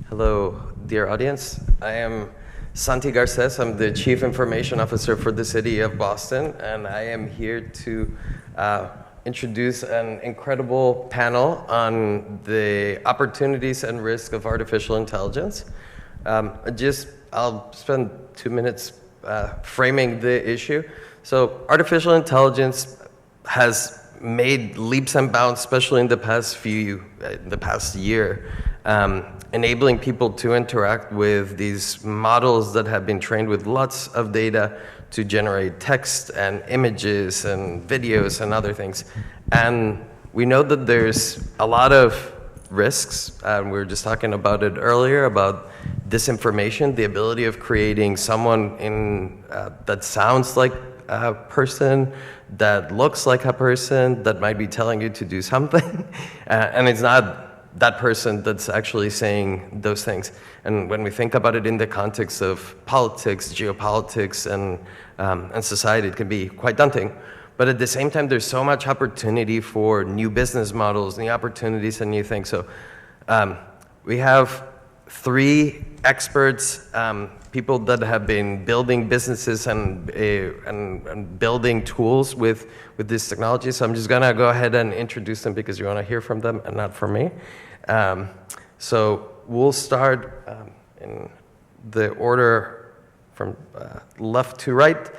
Hello, dear audience. I am Santi Garces. I'm the Chief Information Officer for the City of Boston, and I am here to introduce an incredible panel on the opportunities and risks of artificial intelligence. I'll spend 2 minutes framing the issue. So artificial intelligence has made leaps and bounds, especially in the past year, enabling people to interact with these models that have been trained with lots of data to generate text and images and videos and other things. And we know that there's a lot of risks. We were just talking about it earlier, about disinformation, the ability of creating someone that sounds like a person, that looks like a person, that might be telling you to do something, and it's not that person that's actually saying those things. And when we think about it in the context of politics, geopolitics, and society, it can be quite daunting. But at the same time, there's so much opportunity for new business models, new opportunities, and new things. So we have 3 experts, people that have been building businesses and building tools with this technology. So I'm just gonna go ahead and introduce them because you wanna hear from them and not from me. So we'll start in the order from left to right.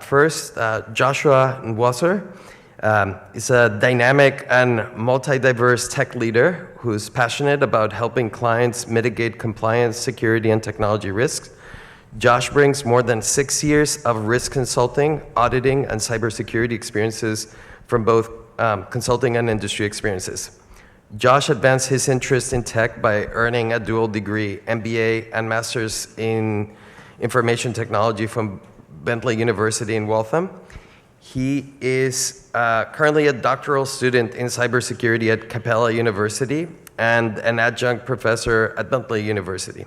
First, Joshua Nwasser is a dynamic and multi-diverse tech leader who's passionate about helping clients mitigate compliance, security, and technology risks. Josh brings more than 6 years of risk consulting, auditing, and cybersecurity experiences from both consulting and industry experiences. Josh advanced his interest in tech by earning a dual degree, MBA and Master's in Information Technology from Bentley University in Waltham. He is currently a doctoral student in cybersecurity at Capella University and an adjunct professor at Bentley University.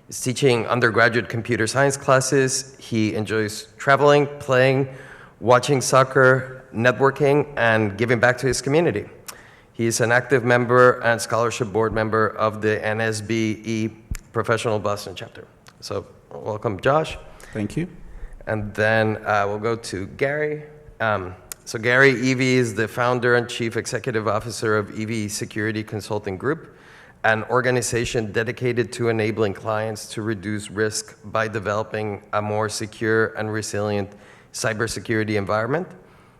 He's teaching undergraduate computer science classes. He enjoys traveling, playing, watching soccer, networking, and giving back to his community. He is an active member and scholarship board member of the NSBE Professional Boston chapter. So welcome, Josh. Thank you. And then we'll go to Gary. So Gary Evie is the founder and chief executive officer of Evie Security Consulting Group, an organization dedicated to enabling clients to reduce risk by developing a more secure and resilient cybersecurity environment.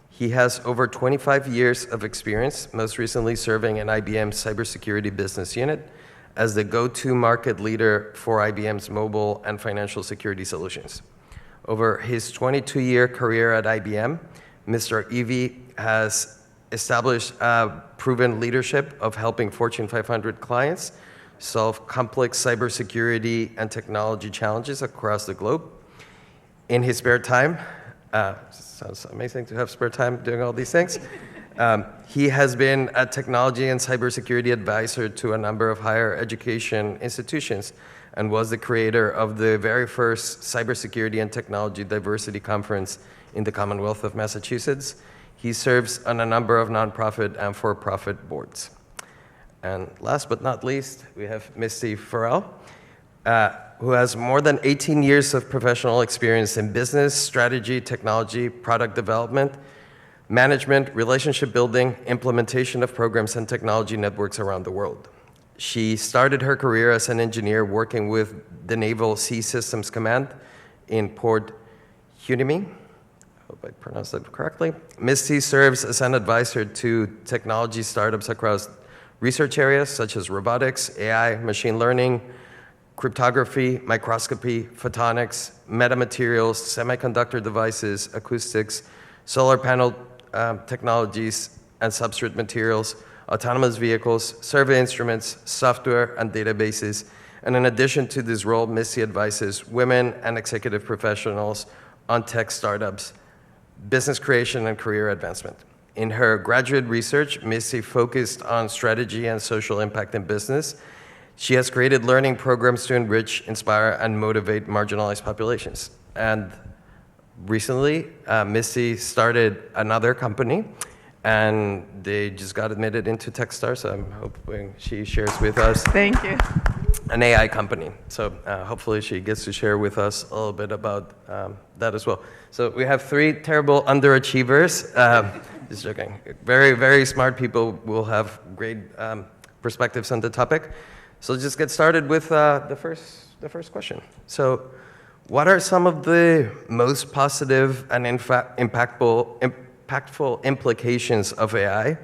He has over 25 years of experience, most recently serving in IBM's cybersecurity business unit as the go-to market leader for IBM's mobile and financial security solutions. Over his 22-year career at IBM, Mr. Evie has established a proven leadership of helping Fortune 500 clients solve complex cybersecurity and technology challenges across the globe. In his spare time, sounds amazing to have spare time doing all these things. He has been a technology and cybersecurity advisor to a number of higher education institutions and was the creator of the very first cybersecurity and technology diversity conference in the Commonwealth of Massachusetts. He serves on a number of nonprofit and for-profit boards. And last but not least, we have Misty Farrell, who has more than 18 years of professional experience in business, strategy, technology, product development, management, relationship building, implementation of programs and technology networks around the world. She started her career as an engineer working with the Naval Sea Systems Command in Port Hueneme. I hope I pronounced that correctly. Misty serves as an advisor to technology startups across research areas such as robotics, AI, machine learning, cryptography, microscopy, photonics, metamaterials, semiconductor devices, acoustics, solar panel technologies and substrate materials, autonomous vehicles, survey instruments, software, and databases. And in addition to this role, Misty advises women and executive professionals on tech startups, business creation, and career advancement. In her graduate research, Misty focused on strategy and social impact in business. She has created learning programs to enrich, inspire, and motivate marginalized populations. And recently, Misty started another company and they just got admitted into Techstars, so I'm hoping she shares with us. Thank you. An AI company. So hopefully she gets to share with us a little bit about that as well. So we have 3 terrible underachievers. Just joking. Very, very smart people will have great perspectives on the topic. So let's just get started with the first question. So what are some of the most positive and impactful implications of AI?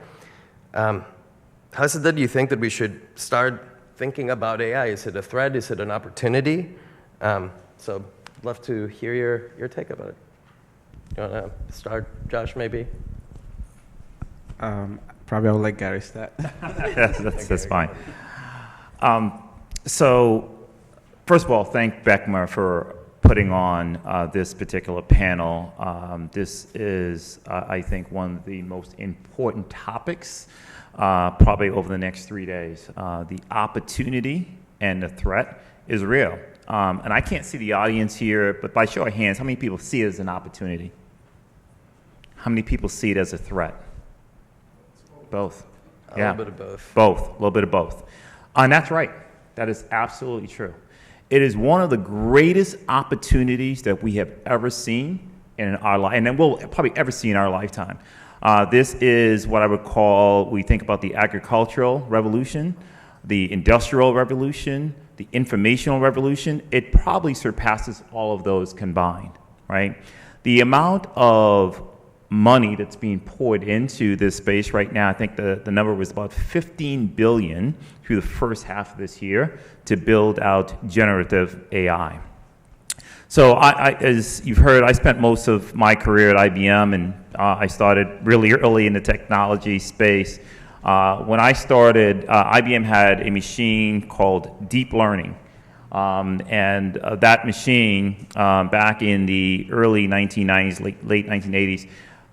How is it that you think that we should start thinking about AI? Is it a threat? Is it an opportunity? So I'd love to hear your take about it. You want to start, Josh, maybe? Probably I'll let Gary start. That's fine. So first of all, thank Beckmer for putting on this particular panel. This is, I think, one of the most important topics probably over the next 3 days. The opportunity and the threat is real. And I can't see the audience here, but by show of hands, how many people see it as an opportunity? How many people see it as a threat? Both. A little bit of both. Both. A little bit of both. And that's right. That is absolutely true. It is one of the greatest opportunities that we have ever seen in our life, and then we'll probably ever see in our lifetime. This is what I would call, we think about the agricultural revolution, the industrial revolution, the informational revolution. It probably surpasses all of those combined, right? The amount of money that's being poured into this space right now, I think the number was about $15 billion through the first half of this year to build out generative AI. So as you've heard, I spent most of my career at IBM, and I started really early in the technology space. When I started, IBM had a machine called deep learning. And that machine, back in the early 1990s, late 1980s,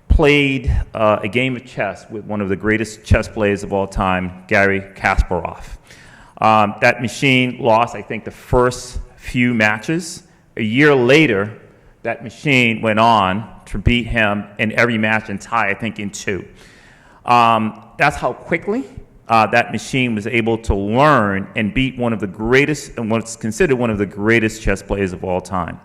played a game of chess with one of the greatest chess players of all time, Garry Kasparov. That machine lost, I think, the first few matches. A year later, that machine went on to beat him in every match and tie, I think, in 2. That's how quickly that machine was able to learn and beat one of the greatest, and what's considered one of the greatest chess players of all time.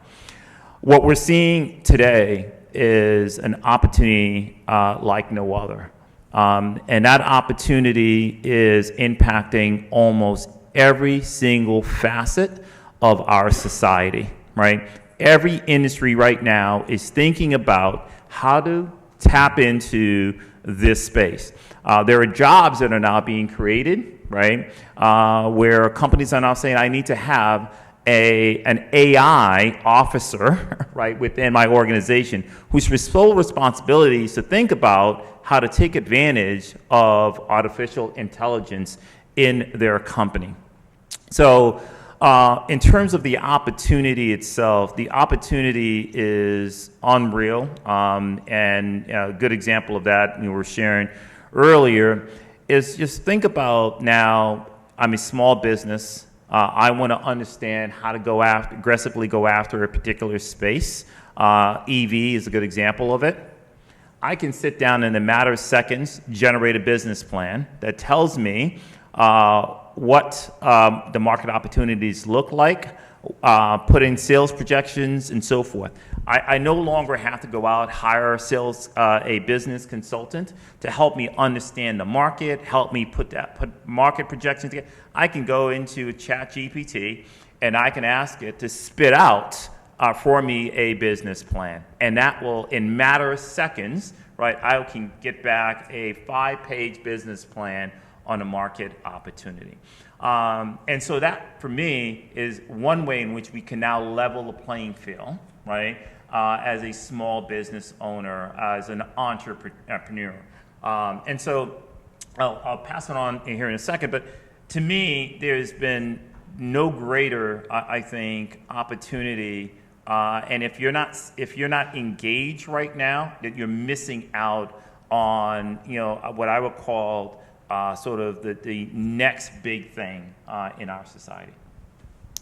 What we're seeing today is an opportunity like no other. And that opportunity is impacting almost every single facet of our society, right? Every industry right now is thinking about how to tap into this space. There are jobs that are now being created, right, where companies are now saying, I need to have an AI officer, right, within my organization whose sole responsibility is to think about how to take advantage of artificial intelligence in their company. So in terms of the opportunity itself, the opportunity is unreal. And a good example of that we were sharing earlier is just think about now, I'm a small business. I want to understand how to aggressively go after a particular space. EV is a good example of it. I can sit down in a matter of seconds, generate a business plan that tells me what the market opportunities look like, put in sales projections and so forth. I no longer have to go out, hire a business consultant to help me understand the market, help me put market projections together. I can go into a ChatGPT and I can ask it to spit out for me a business plan. And that will, in a matter of seconds, right, I can get back a 5-page business plan on a market opportunity. And so that, for me, is one way in which we can now level the playing field, right, as a small business owner, as an entrepreneur. And so I'll pass it on here in a second, but to me, there's been no greater, I think, opportunity. And if you're not engaged right now, that you're missing out on, what I would call sort of the next big thing in our society.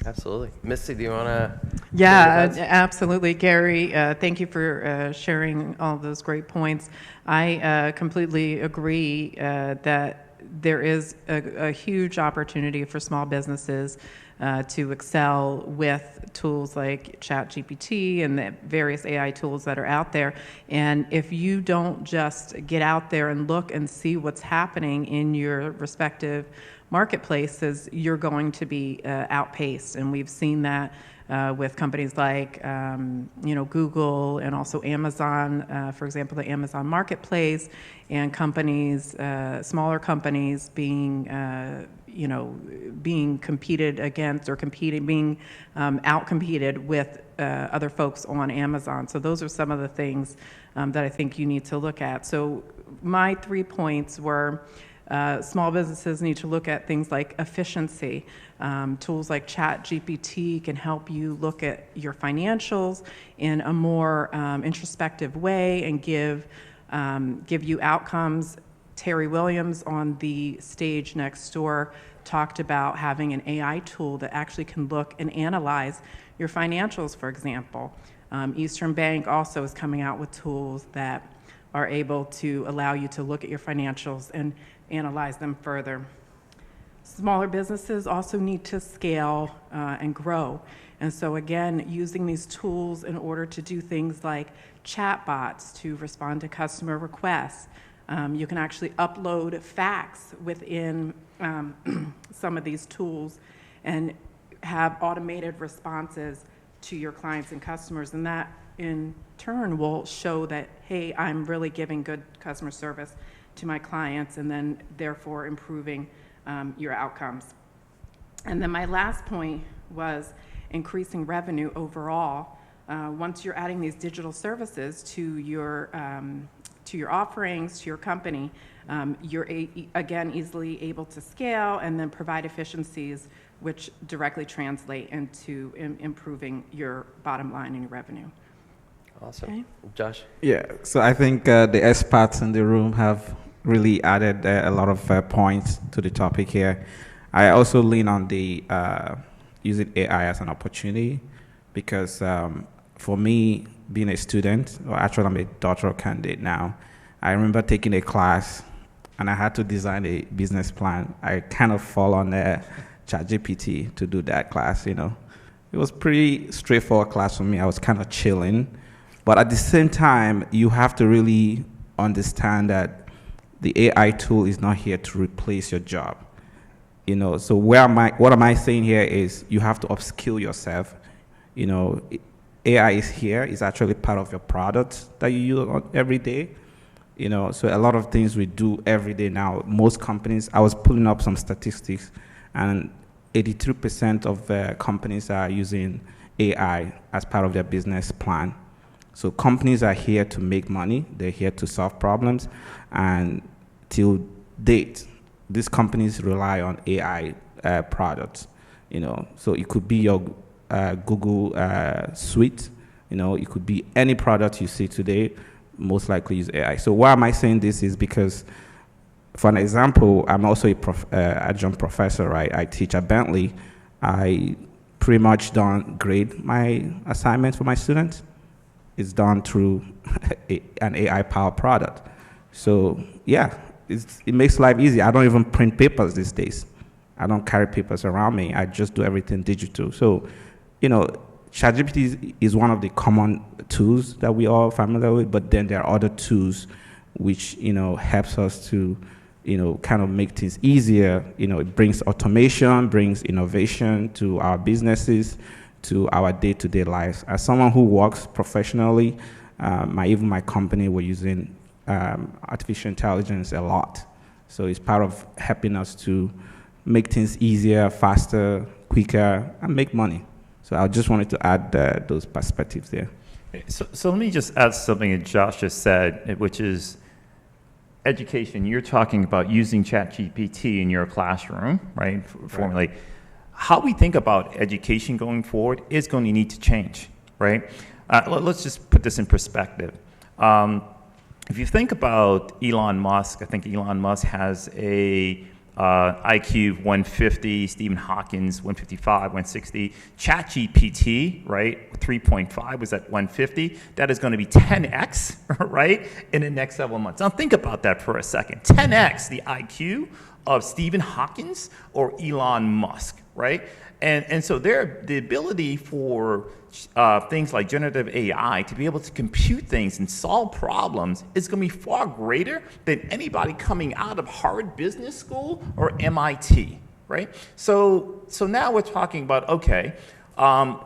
Absolutely. Misty, do you want to? Yeah, absolutely. Gary, thank you for sharing all those great points. I completely agree that there is a huge opportunity for small businesses to excel with tools like ChatGPT and the various AI tools that are out there. And if you don't just get out there and look and see what's happening in your respective marketplaces, you're going to be outpaced. And we've seen that with companies like Google and also Amazon, for example, the Amazon Marketplace, and companies, smaller companies being being competed against or being outcompeted with other folks on Amazon. So those are some of the things that I think you need to look at. So my 3 points were small businesses need to look at things like efficiency. Tools like ChatGPT can help you look at your financials in a more introspective way and give you outcomes. Terry Williams on the stage next door talked about having an AI tool that actually can look and analyze your financials, for example. Eastern Bank also is coming out with tools that are able to allow you to look at your financials and analyze them further. Smaller businesses also need to scale and grow. And so again, using these tools in order to do things like chatbots to respond to customer requests. You can actually upload facts within some of these tools and have automated responses to your clients and customers. And that in turn will show that, hey, I'm really giving good customer service to my clients, and then therefore improving your outcomes. And then my last point was increasing revenue overall. Once you're adding these digital services to your offerings, to your company, you're again easily able to scale and then provide efficiencies which directly translate into improving your bottom line and your revenue. Awesome. Okay. Josh? Yeah, so I think the experts in the room have really added a lot of points to the topic here. I also lean on the using AI as an opportunity because for me, being a student, or actually I'm a doctoral candidate now, I remember taking a class and I had to design a business plan. I kind of fall on ChatGPT to do that class, It was pretty straightforward class for me. I was kind of chilling. But at the same time, you have to really understand that the AI tool is not here to replace your job. So what am I saying here is you have to upskill yourself. AI is here. It's actually part of your product that you use every day. So a lot of things we do every day now, most companies, I was pulling up some statistics, and 83% of companies are using AI as part of their business plan. So companies are here to make money. They're here to solve problems. And till date, these companies rely on AI products. So it could be your Google suite. It could be any product you see today, most likely use AI. So why am I saying this is because, for an example, I'm also a adjunct professor, right? I teach at Bentley. I pretty much don't grade my assignments for my students. It's done through an AI-powered product. So yeah, it makes life easy. I don't even print papers these days. I don't carry papers around me. I just do everything digital. So, ChatGPT is one of the common tools that we are familiar with, but then there are other tools which, helps us to, kind of make things easier. It brings automation, brings innovation to our businesses, to our day-to-day lives. As someone who works professionally, even my company, we're using artificial intelligence a lot. So it's part of helping us to make things easier, faster, quicker, and make money. So I just wanted to add those perspectives there. So let me just add something that Josh just said, which is education. You're talking about using ChatGPT in your classroom, right? Formally. How we think about education going forward is going to need to change, right? Let's just put this in perspective. If you think about Elon Musk, I think Elon Musk has a IQ 150, Stephen Hawkins 155, 160, ChatGPT, right, 3.5 was at 150. That is going to be 10x, right, in the next several months. Now think about that for a second. 10x the IQ of Stephen Hawkins or Elon Musk, right? And so the ability for things like generative AI to be able to compute things and solve problems is going to be far greater than anybody coming out of Harvard Business School or MIT, right? So now we're talking about, okay,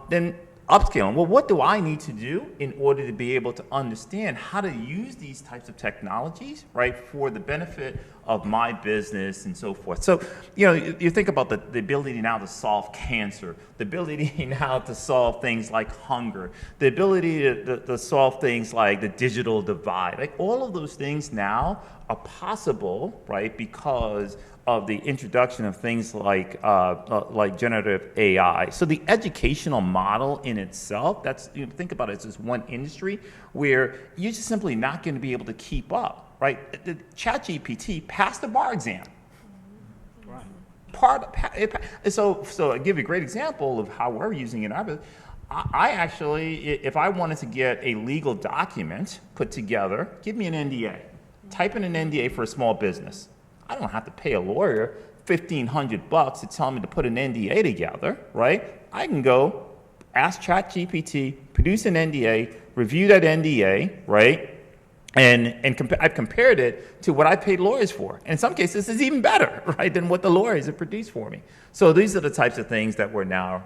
then upscaling. Well, what do I need to do in order to be able to understand how to use these types of technologies, right, for the benefit of my business and so forth? So, you think about the ability now to solve cancer, the ability now to solve things like hunger, the ability to solve things like the digital divide. Like all of those things now are possible, right, because of the introduction of things like generative AI. So the educational model in itself, that's, think about it as just one industry where you're just simply not going to be able to keep up, right? The ChatGPT passed the bar exam. So I'll give you a great example of how we're using it in our business. I actually, if I wanted to get a legal document put together, give me an NDA. Type in an NDA for a small business. I don't have to pay a lawyer $1,500 to tell me to put an NDA together, right? I can go ask ChatGPT, produce an NDA, review that NDA, right? And I've compared it to what I paid lawyers for. And in some cases, it's even better, right, than what the lawyers have produced for me. So these are the types of things that we're now,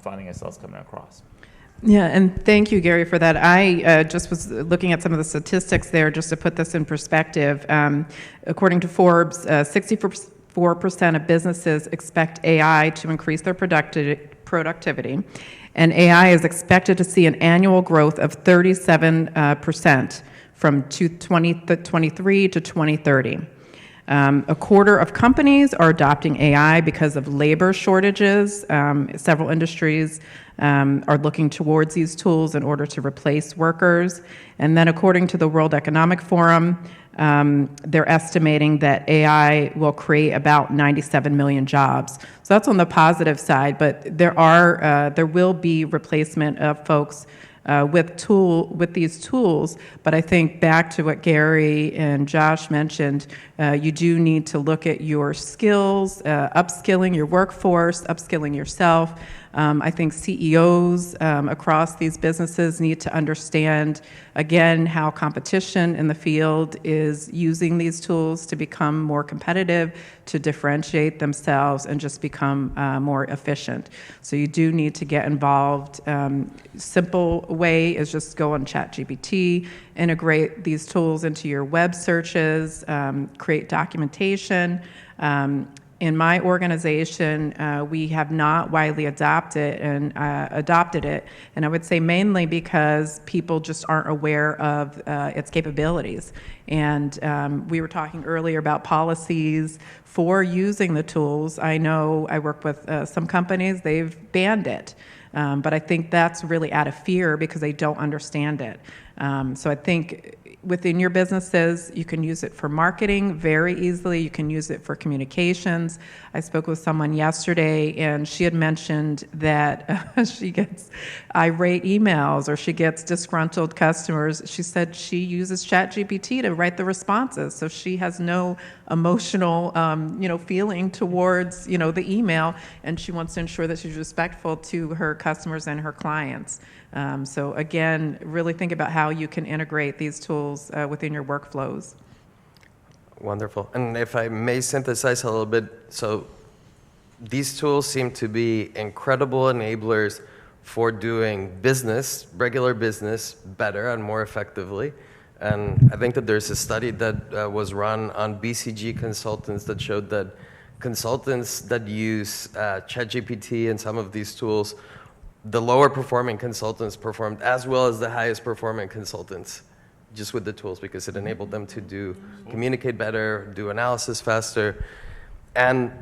finding ourselves coming across. Yeah, and thank you, Gary, for that. I just was looking at some of the statistics there just to put this in perspective. According to Forbes, 64% of businesses expect AI to increase their productivity, and AI is expected to see an annual growth of 37% from 2023 to 2030. A quarter of companies are adopting AI because of labor shortages. Several industries are looking towards these tools in order to replace workers. And then according to the World Economic Forum, they're estimating that AI will create about 97 million jobs. So that's on the positive side, but there will be replacement of folks with these tools. But I think back to what Gary and Josh mentioned, you do need to look at your skills, upskilling your workforce, upskilling yourself. I think CEOs across these businesses need to understand, again, how competition in the field is using these tools to become more competitive, to differentiate themselves, and just become more efficient. So you do need to get involved. Simple way is just go on ChatGPT, integrate these tools into your web searches, create documentation. In my organization, we have not widely adopted it, and I would say mainly because people just aren't aware of its capabilities. And we were talking earlier about policies for using the tools. I know I work with some companies, they've banned it. But I think that's really out of fear because they don't understand it. So I think within your businesses, you can use it for marketing very easily. You can use it for communications. I spoke with someone yesterday, and she had mentioned that she gets irate emails or she gets disgruntled customers. She said she uses ChatGPT to write the responses, so she has no emotional, feeling towards, the email, and she wants to ensure that she's respectful to her customers and her clients. So again, really think about how you can integrate these tools within your workflows. Wonderful. And if I may synthesize a little bit, so these tools seem to be incredible enablers for doing business, regular business, better and more effectively. And I think that there's a study that was run on BCG consultants that showed that consultants that use ChatGPT and some of these tools, the lower performing consultants performed as well as the highest performing consultants just with the tools because it enabled them to communicate better, do analysis faster. And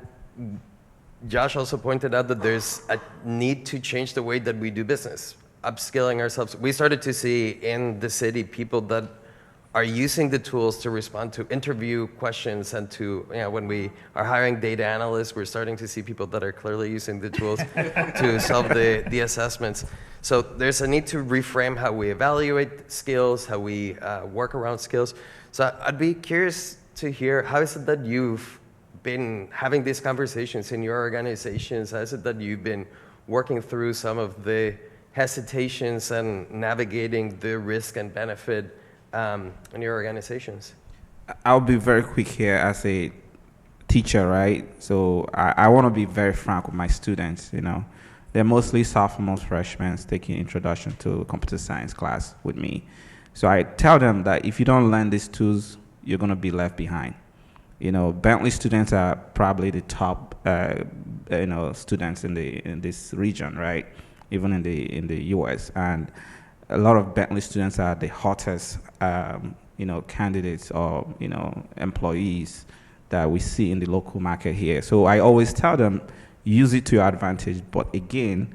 Josh also pointed out that there's a need to change the way that we do business, upskilling ourselves. We started to see in the city people that are using the tools to respond to interview questions and to, when we are hiring data analysts, we're starting to see people that are clearly using the tools to solve the assessments. So there's a need to reframe how we evaluate skills, how we work around skills. So I'd be curious to hear, how is it that you've been having these conversations in your organizations? How is it that you've been working through some of the hesitations and navigating the risk and benefit in your organizations? I'll be very quick here as a teacher, right? So I want to be very frank with my students, They're mostly sophomores, freshmen taking introduction to computer science class with me. So I tell them that if you don't learn these tools, you're going to be left behind. Bentley students are probably the top, students in this region, right? Even in the U.S. And a lot of Bentley students are the hottest, candidates or employees that we see in the local market here. So I always tell them, use it to your advantage. But again,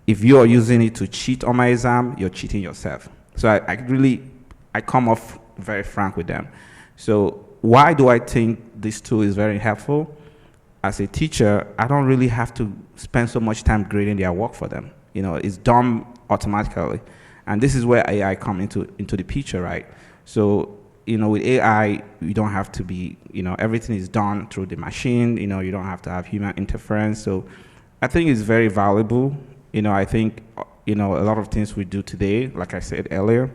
if you are using it to cheat on my exam, you're cheating yourself. So I come off very frank with them. So why do I think this tool is very helpful? As a teacher, I don't really have to spend so much time grading their work for them. It's done automatically. And this is where AI come into the picture, right? So, with AI, you don't have to be, everything is done through the machine. You don't have to have human interference. So I think it's very valuable. I think, a lot of things we do today, like I said earlier,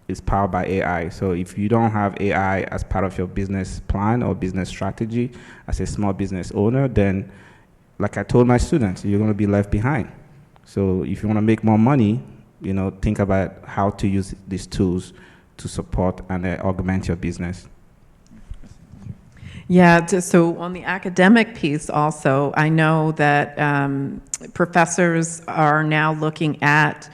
is powered by AI. So if you don't have AI as part of your business plan or business strategy as a small business owner, then, like I told my students, you're going to be left behind. So if you want to make more money, think about how to use these tools to support and augment your business. Yeah, so on the academic piece also, I know that professors are now looking at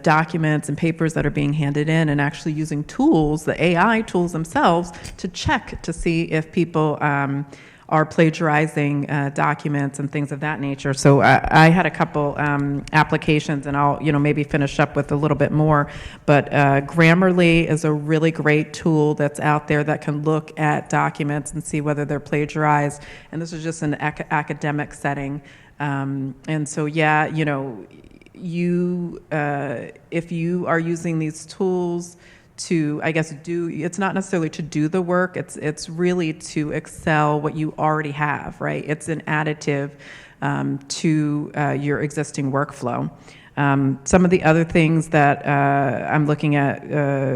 documents and papers that are being handed in and actually using tools, the AI tools themselves, to check to see if people are plagiarizing documents and things of that nature. So I had a couple applications, and I'll maybe finish up with a little bit more. But Grammarly is a really great tool that's out there that can look at documents and see whether they're plagiarized. And this is just an academic setting. And so, if you are using these tools to, I guess, it's not necessarily to do the work, it's really to excel what you already have, right? It's an additive to your existing workflow. Some of the other things that I'm looking at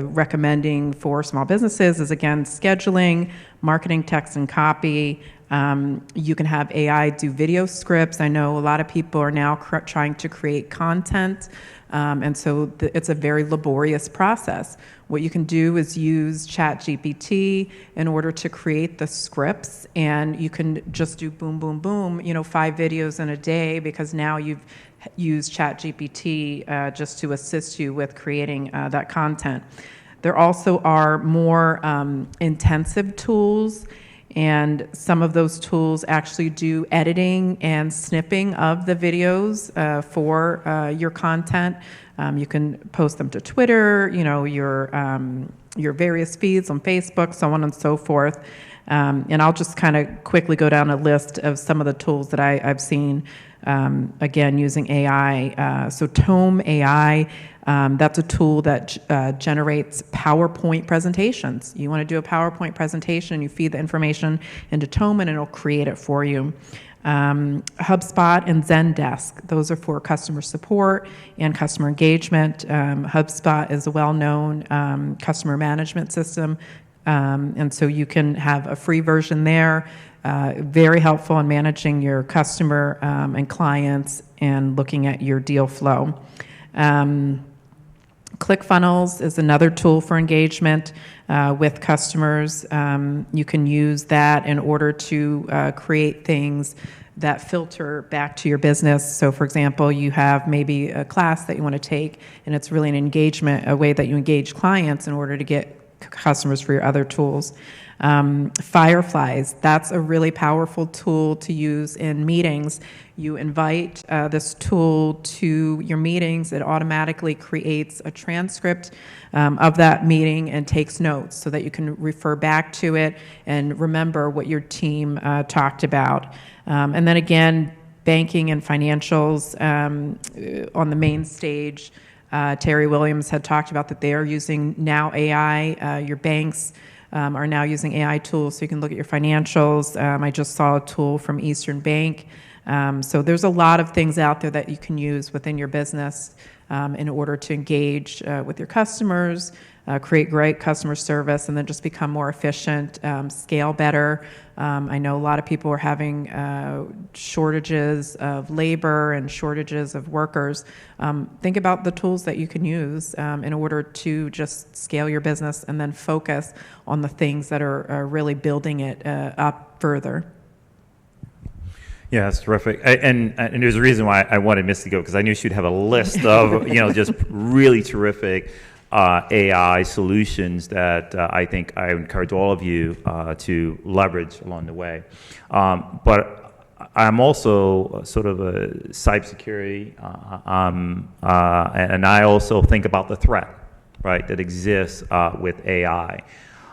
recommending for small businesses is, again, scheduling, marketing, text, and copy. You can have AI do video scripts. I know a lot of people are now trying to create content, and so it's a very laborious process. What you can do is use ChatGPT in order to create the scripts, and you can just do boom, boom, boom, 5 videos in a day, because now you've used ChatGPT just to assist you with creating that content. There also are more intensive tools, and some of those tools actually do editing and snipping of the videos for your content. You can post them to Twitter, your various feeds on Facebook, so on and so forth. And I'll just kind of quickly go down a list of some of the tools that I've seen, again, using AI. So Tome AI, that's a tool that generates PowerPoint presentations. You want to do a PowerPoint presentation, you feed the information into Tome, and it'll create it for you. HubSpot and Zendesk, those are for customer support and customer engagement. HubSpot is a well-known customer management system, and so you can have a free version there. Very helpful in managing your customer and clients and looking at your deal flow. ClickFunnels is another tool for engagement with customers. You can use that in order to create things that filter back to your business. So, for example, you have maybe a class that you want to take, and it's really an engagement, a way that you engage clients in order to get customers for your other tools. Fireflies, that's a really powerful tool to use in meetings. You invite this tool to your meetings, it automatically creates a transcript of that meeting and takes notes so that you can refer back to it and remember what your team talked about. And then again, banking and financials on the main stage. Terry Williams had talked about that they are using now AI. Your banks are now using AI tools so you can look at your financials. I just saw a tool from Eastern Bank. So there's a lot of things out there that you can use within your business in order to engage with your customers, create great customer service, and then just become more efficient, scale better. I know a lot of people are having shortages of labor and shortages of workers. Think about the tools that you can use in order to just scale your business and then focus on the things that are really building it up further. Yeah, that's terrific. And there's a reason why I wanted Miss to go, because I knew she'd have a list of just really terrific AI solutions that I think I encourage all of you to leverage along the way. But I'm also sort of a cybersecurity, and I also think about the threat, right, that exists with AI.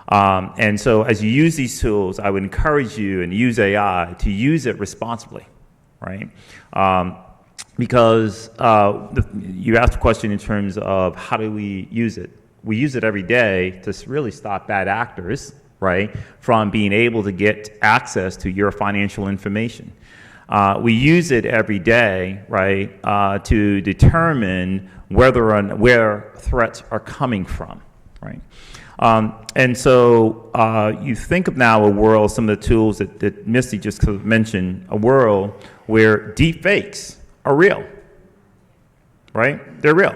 And so as you use these tools, I would encourage you and use AI to use it responsibly, right? Because you asked a question in terms of how do we use it? We use it every day to really stop bad actors, right, from being able to get access to your financial information. We use it every day, right, to determine where threats are coming from, right? And so you think of now a world, some of the tools that Misty just mentioned, a world where deep fakes are real, right? They're real.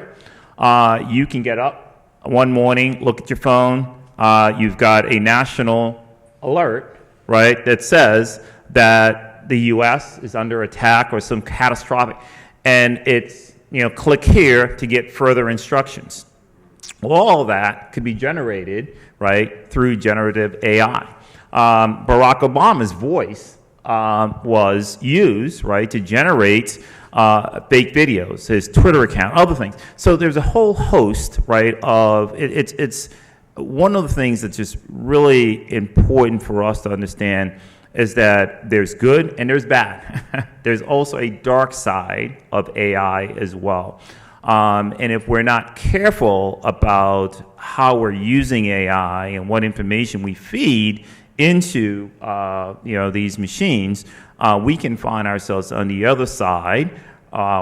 You can get up one morning, look at your phone, you've got a national alert, right, that says that the U.S. is under attack or some catastrophic, and it's, click here to get further instructions. Well, all of that could be generated, right, through generative AI. Barack Obama's voice was used, right, to generate fake videos, his Twitter account, other things. So there's a whole host, right, of it's one of the things that's just really important for us to understand is that there's good and there's bad. There's also a dark side of AI as well. And if we're not careful about how we're using AI and what information we feed into these machines, we can find ourselves on the other side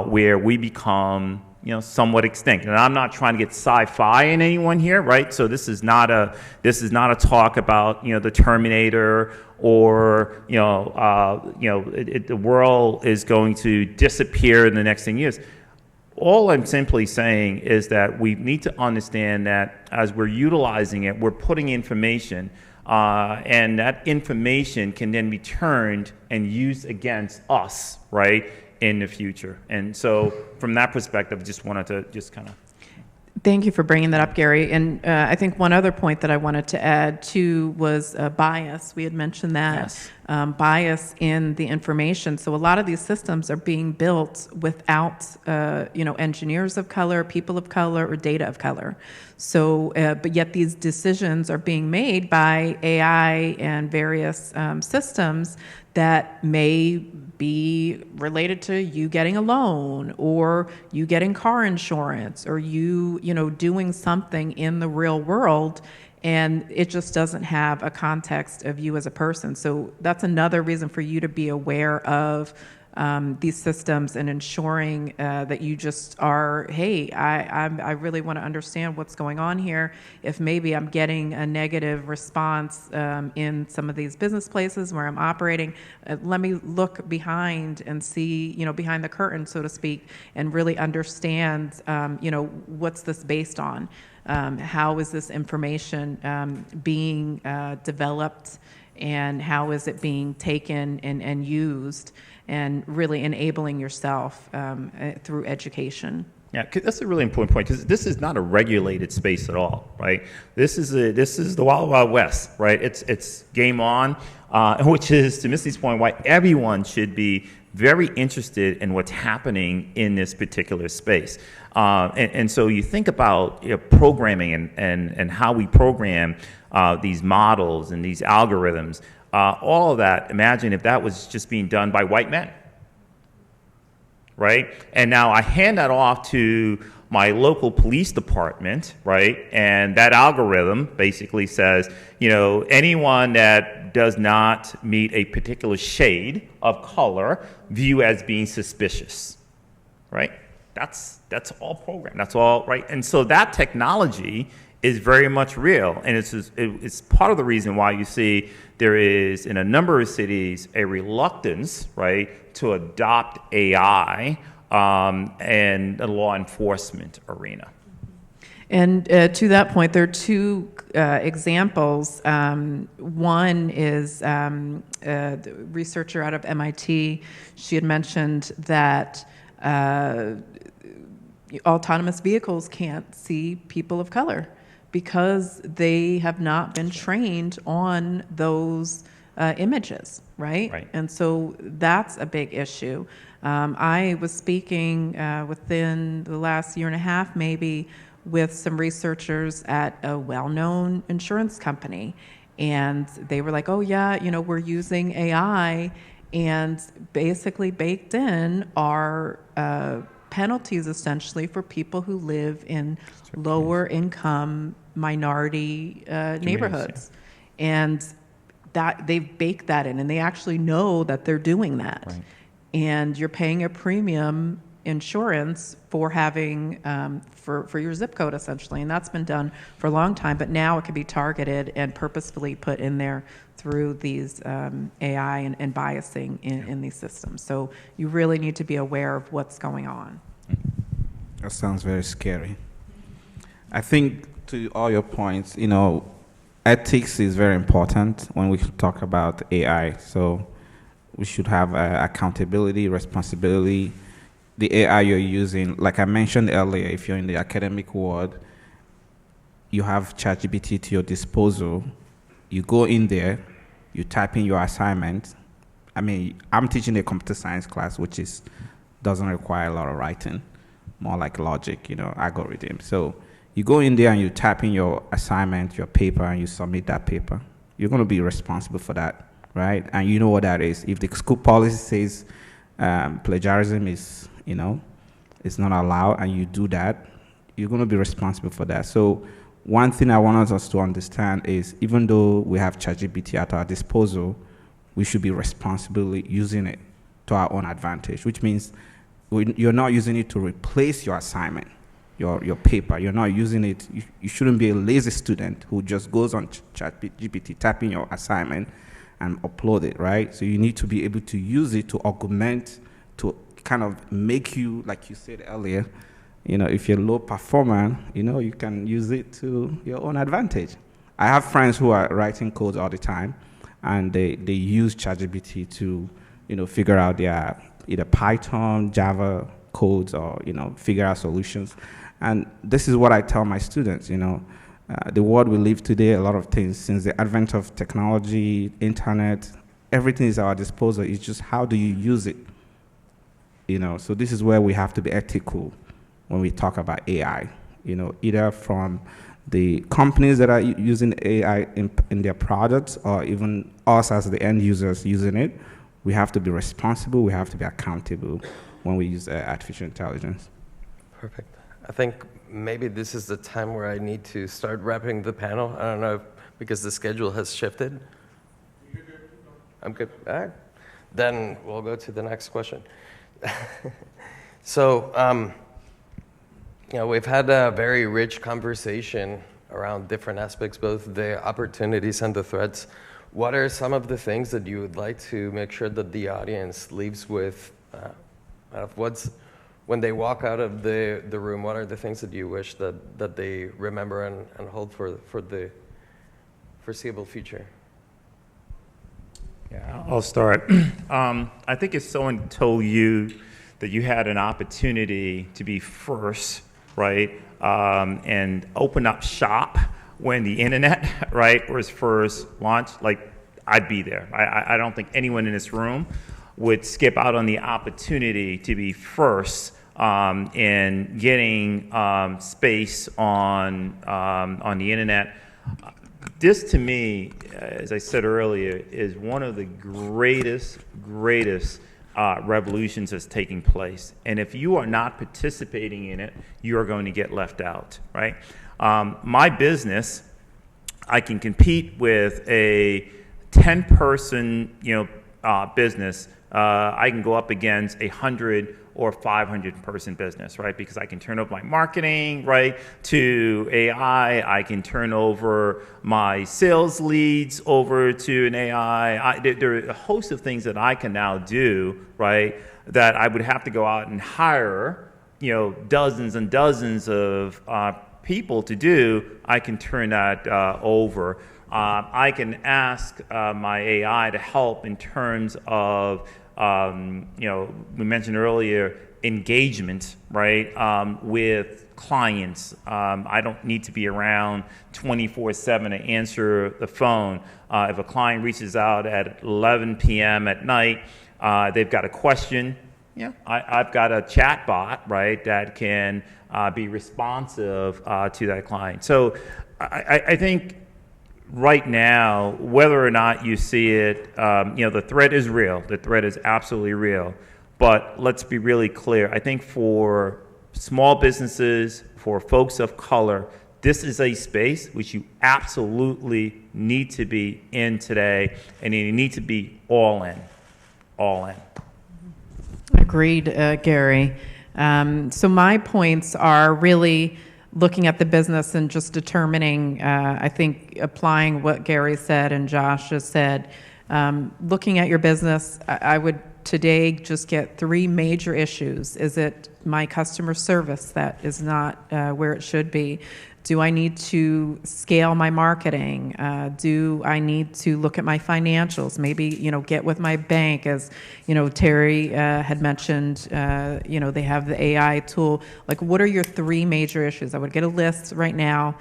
where we become somewhat extinct. And I'm not trying to get sci-fi in anyone here, right? So this is not a talk about the Terminator or the world is going to disappear in the next 10 years. All I'm simply saying is that we need to understand that as we're utilizing it, we're putting information, and that information can then be turned and used against us, right, in the future. And so from that perspective, just wanted to just kind of... Thank you for bringing that up, Gary. And I think one other point that I wanted to add too was bias. We had mentioned that. Yes. Bias in the information. So a lot of these systems are being built without, engineers of color, people of color, or data of color. So, but yet these decisions are being made by AI and various systems that may be related to you getting a loan or you getting car insurance or you doing something in the real world, and it just doesn't have a context of you as a person. So that's another reason for you to be aware of these systems and ensuring that you just are, hey, I really want to understand what's going on here. If maybe I'm getting a negative response in some of these business places where I'm operating, let me look behind and see, behind the curtain, so to speak, and really understand, what's this based on? How is this information being developed, and how is it being taken and used, and really enabling yourself through education. Yeah, 'cause that's a really important point because this is not a regulated space at all, right? This is the Wild Wild West, right? It's game on, which is, to Misty's point, why everyone should be very interested in what's happening in this particular space. And so you think about programming and how we program these models and these algorithms, all of that. Imagine if that was just being done by white men. Right? And now I hand that off to my local police department, right? And that algorithm basically says, anyone that does not meet a particular shade of color, view as being suspicious, right? That's all programmed. That's all, right? And so that technology is very much real, and it's part of the reason why you see there is, in a number of cities, a reluctance, right, to adopt AI and the law enforcement arena. And to that point, there are two examples. One is the researcher out of MIT. She had mentioned that autonomous vehicles can't see people of color because they have not been trained on those images, right? Right. And so that's a big issue. I was speaking within the last year and a half, maybe, with some researchers at a well-known insurance company, and they were like, "Oh yeah, we're using AI, and basically baked in are penalties essentially for people who live in lower income minority neighborhoods," and that they've baked that in, and they actually know that they're doing that. Right. And you're paying a premium insurance for having for your zip code essentially, and that's been done for a long time, but now it can be targeted and purposefully put in there through these AI and biasing in these systems. So you really need to be aware of what's going on. That sounds very scary. I think to all your points, ethics is very important when we talk about AI. So we should have accountability, responsibility. The AI you're using, like I mentioned earlier, if you're in the academic world, you have ChatGPT to your disposal. You go in there, you type in your assignment. I mean, I'm teaching a computer science class, which doesn't require a lot of writing, more like logic, algorithm. So you go in there and you type in your assignment, your paper, and you submit that paper. You're going to be responsible for that, right? And you know what that is. If the school policy says plagiarism is, it's not allowed, and you do that, you're going to be responsible for that. So one thing I want us to understand is, even though we have ChatGPT at our disposal, we should be responsibly using it to our own advantage, which means you're not using it to replace your assignment, your paper. You're not using it. You shouldn't be a lazy student who just goes on ChatGPT, type in your assignment, and upload it, right? So you need to be able to use it to augment, to kind of make you, like you said earlier, if you're a low performer, you can use it to your own advantage. I have friends who are writing codes all the time, and they use ChatGPT to, figure out their either Python, Java codes, or, figure out solutions. And this is what I tell my students, the world we live today, a lot of things, since the advent of technology, internet, everything is at our disposal. It's just, how do you use it? So this is where we have to be ethical when we talk about AI, either from the companies that are using AI in their products, or even us as the end users using it. We have to be responsible, we have to be accountable when we use artificial intelligence. Perfect. I think maybe this is the time where I need to start wrapping the panel. I don't know, because the schedule has shifted. I'm good. All right. Then we'll go to the next question. So, we've had a very rich conversation around different aspects, both the opportunities and the threats. What are some of the things that you would like to make sure that the audience leaves with? When they walk out of the room, what are the things that you wish that they remember and hold for the foreseeable future? Yeah, I'll start. I think if someone told you that you had an opportunity to be first, right, and open up shop when the internet, right, was first launched, like, I'd be there. I don't think anyone in this room would skip out on the opportunity to be first in getting space on the internet. This, to me, as I said earlier, is one of the greatest revolutions that's taking place. And if you are not participating in it, you are going to get left out, right? My business, I can compete with a 10-person, business. I can go up against 100 or 500-person business, right? Because I can turn over my marketing, right, to AI. I can turn over my sales leads over to an AI. There are a host of things that I can now do, right, that I would have to go out and hire, dozens and dozens of people to do. I can turn that over. I can ask my AI to help in terms of, we mentioned earlier, engagement, right, with clients. I don't need to be around 24/7 to answer the phone. If a client reaches out at 11 p.m. at night, they've got a question, I've got a chat bot, right, that can be responsive to that client. So I think right now, whether or not you see it, the threat is real. The threat is absolutely real. But let's be really clear. I think for small businesses, for folks of color, this is a space which you absolutely need to be in today, and you need to be all in. All in. Agreed, Gary. So my points are really looking at the business and just determining, I think, applying what Gary said and Josh just said. Looking at your business, I would today just get 3 major issues. Is it my customer service that is not where it should be? Do I need to scale my marketing? Do I need to look at my financials? Maybe, get with my bank, as, Terry had mentioned, they have the AI tool. Like, what are your 3 major issues? I would get a list right now,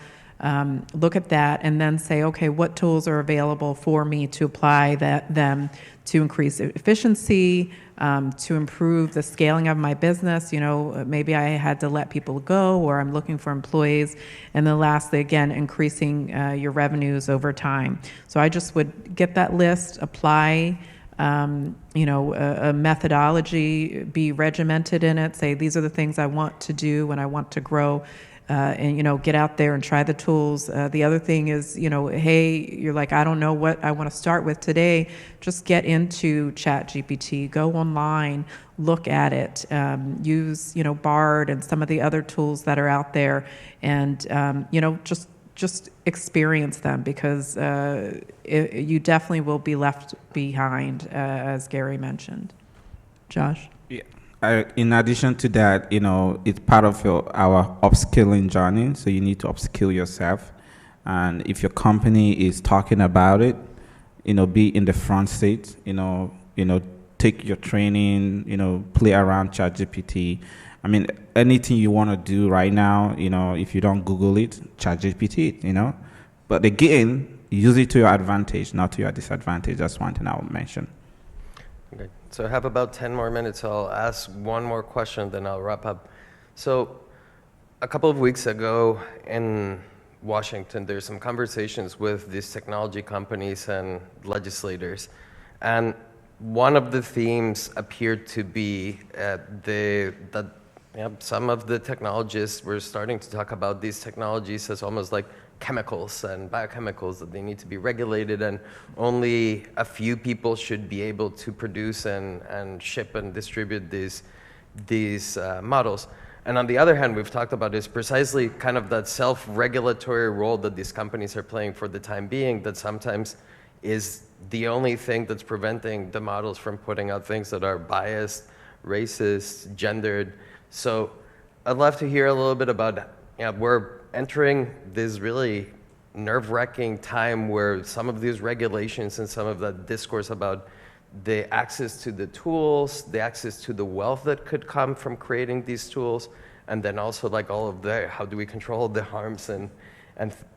look at that, and then say, okay, what tools are available for me to apply them to increase efficiency, to improve the scaling of my business. Maybe I had to let people go, or I'm looking for employees. And then lastly, again, increasing your revenues over time. So I just would get that list, apply a methodology, be regimented in it, say these are the things I want to do when I want to grow. And get out there and try the tools. The other thing is, hey, you're like, I don't know what I want to start with today. Just get into ChatGPT, go online, look at it, use Bard and some of the other tools that are out there, and just experience them, because you definitely will be left behind, as Gary mentioned. Josh? Yeah. In addition to that, it's part of our upskilling journey. So you need to upskill yourself. And if your company is talking about it, be in the front seat, take your training, play around ChatGPT. I mean, anything you want to do right now, if you don't Google it, ChatGPT it, But again, use it to your advantage, not to your disadvantage. That's one thing I will mention. Okay. So I have about 10 more minutes, so I'll ask one more question, then I'll wrap up. So a couple of weeks ago in Washington, there's some conversations with these technology companies and legislators. And one of the themes appeared to be that some of the technologists were starting to talk about these technologies as almost like chemicals and biochemicals, that they need to be regulated, and only a few people should be able to produce and ship and distribute these models. And on the other hand, we've talked about is precisely kind of that self-regulatory role that these companies are playing for the time being, that sometimes is the only thing that's preventing the models from putting out things that are biased, racist, gendered. So I'd love to hear a little bit about, we're entering this really nerve-wracking time where some of these regulations and some of that discourse about the access to the tools, the access to the wealth that could come from creating these tools, and then also like all of the, how do we control the harms and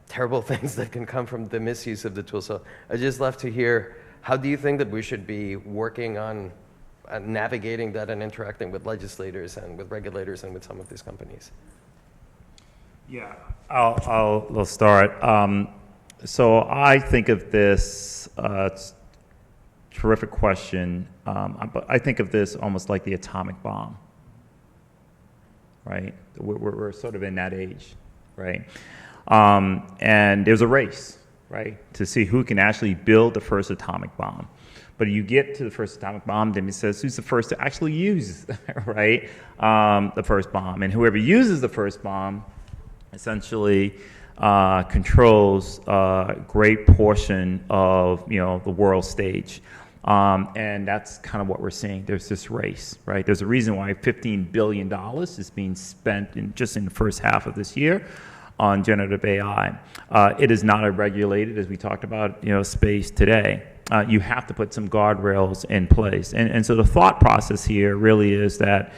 terrible things that can come from the misuse of the tool. So I'd just love to hear, how do you think that we should be working on navigating that and interacting with legislators and with regulators and with some of these companies? Yeah, I'll start. So I think of this, terrific question, but I think of this almost like the atomic bomb, right? We're sort of in that age, right? And there's a race, right, to see who can actually build the first atomic bomb. But you get to the first atomic bomb, then it says who's the first to actually use, right, the first bomb. And whoever uses the first bomb essentially controls a great portion of, the world stage. And that's kind of what we're seeing. There's this race, right? There's a reason why $15 billion is being spent just in the first half of this year on generative AI. It is not a regulated, as we talked about, space today. You have to put some guardrails in place. And so the thought process here really is that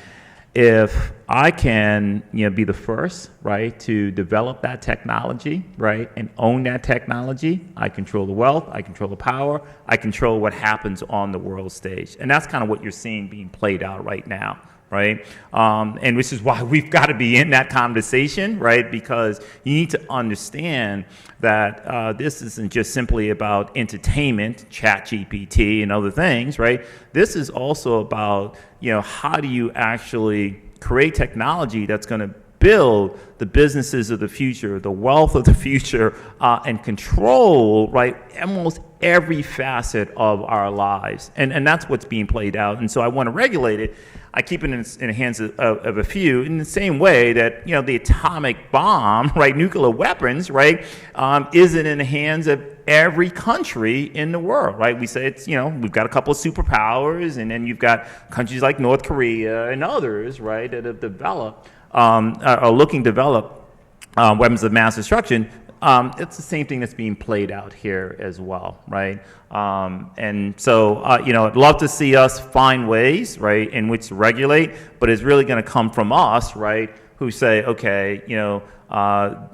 if I can, be the first, right, to develop that technology, right, and own that technology, I control the wealth, I control the power, I control what happens on the world stage. And that's kind of what you're seeing being played out right now, right? And which is why we've got to be in that conversation, right? Because you need to understand that this isn't just simply about entertainment, ChatGPT and other things, right? This is also about, how do you actually create technology that's going to build the businesses of the future, the wealth of the future, and control, right, almost every facet of our lives. And that's what's being played out. And so I want to regulate it. I keep it in the hands of a few, in the same way that, the atomic bomb, right, nuclear weapons, right, isn't in the hands of every country in the world, right? We say it's, we've got a couple of superpowers, and then you've got countries like North Korea and others, right, that have developed, are looking to develop weapons of mass destruction. It's the same thing that's being played out here as well, right? And so, I'd love to see us find ways, right, in which to regulate, but it's really going to come from us, right, who say, okay,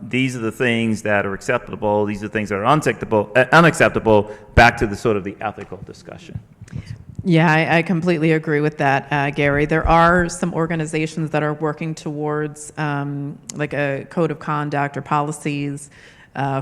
these are the things that are acceptable, these are the things that are unacceptable, back to the sort of the ethical discussion. Yeah, I completely agree with that, Gary. There are some organizations that are working towards like a code of conduct or policies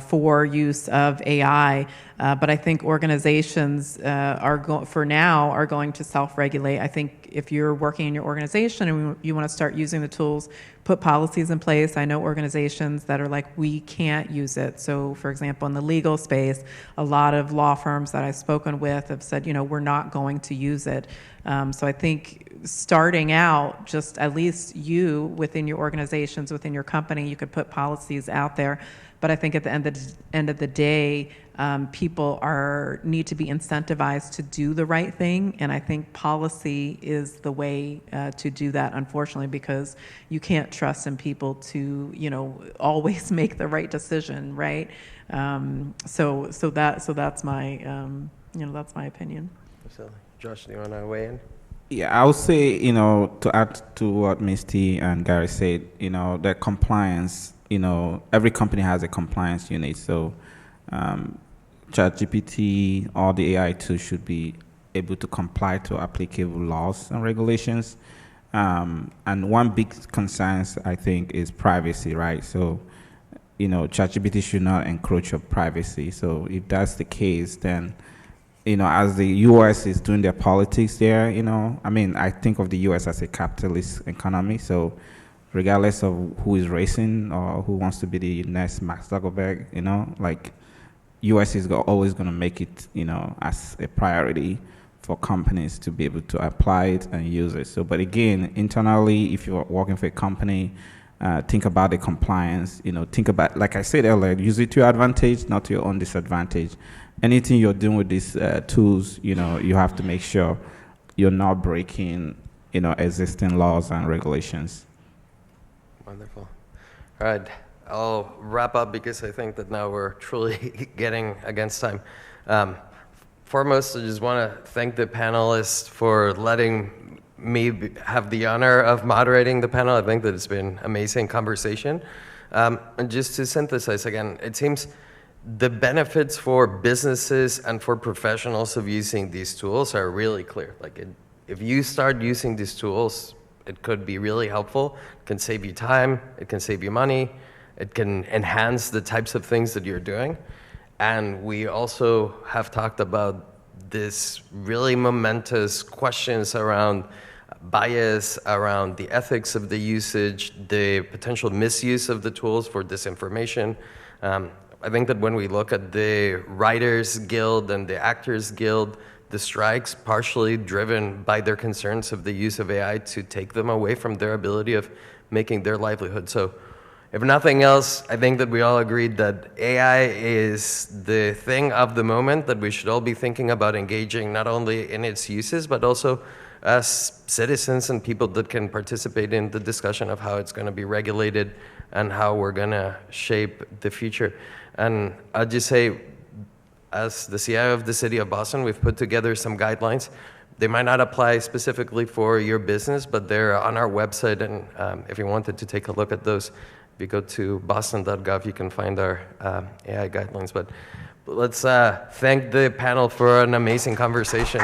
for use of AI, but I think organizations for now are going to self-regulate. I think if you're working in your organization and you want to start using the tools, put policies in place. I know organizations that are like, we can't use it. So, for example, in the legal space, a lot of law firms that I've spoken with have said, we're not going to use it. So I think starting out, just at least you within your organizations, within your company, you could put policies out there. But I think at the end of the day, people need to be incentivized to do the right thing, and I think policy is the way to do that. Unfortunately, because you can't trust in people to always make the right decision, right? So that's my that's my opinion. Absolutely. Josh, do you want to weigh in? Yeah, I would say, to add to what Misty and Gary said, the compliance, every company has a compliance unit. So ChatGPT, all the AI tools should be able to comply to applicable laws and regulations. And one big concern, I think, is privacy, right? So, ChatGPT should not encroach on privacy. So if that's the case, then as the U.S. is doing their politics there, I think of the U.S. as a capitalist economy. So regardless of who is racing or who wants to be the next Mark Zuckerberg, U.S. is always going to make it, as a priority for companies to be able to apply it and use it. So, but again, internally, if you're working for a company, think about the compliance, think about, like I said earlier, use it to your advantage, not to your own disadvantage. Anything you're doing with these tools, you have to make sure you're not breaking, existing laws and regulations. Wonderful. All right, I'll wrap up because I think that now we're truly getting against time. foremost, I just want to thank the panelists for letting me have the honor of moderating the panel. I think that it's been an amazing conversation. And just to synthesize again, it seems the benefits for businesses and for professionals of using these tools are really clear. If you start using these tools, it could be really helpful. It can save you time, it can save you money, it can enhance the types of things that you're doing. And we also have talked about this really momentous questions around bias, around the ethics of the usage, the potential misuse of the tools for disinformation. I think that when we look at the Writers Guild and the Actors Guild, the strikes partially driven by their concerns of the use of AI to take them away from their ability of making their livelihood. So if nothing else, I think that we all agreed that AI is the thing of the moment that we should all be thinking about engaging not only in its uses, but also as citizens and people that can participate in the discussion of how it's going to be regulated and how we're going to shape the future. And I'll just say, as the CIO of the city of Boston, we've put together some guidelines. They might not apply specifically for your business, but they're on our website. And if you wanted to take a look at those, if you go to boston.gov, you can find our AI guidelines. But let's thank the panel for an amazing conversation.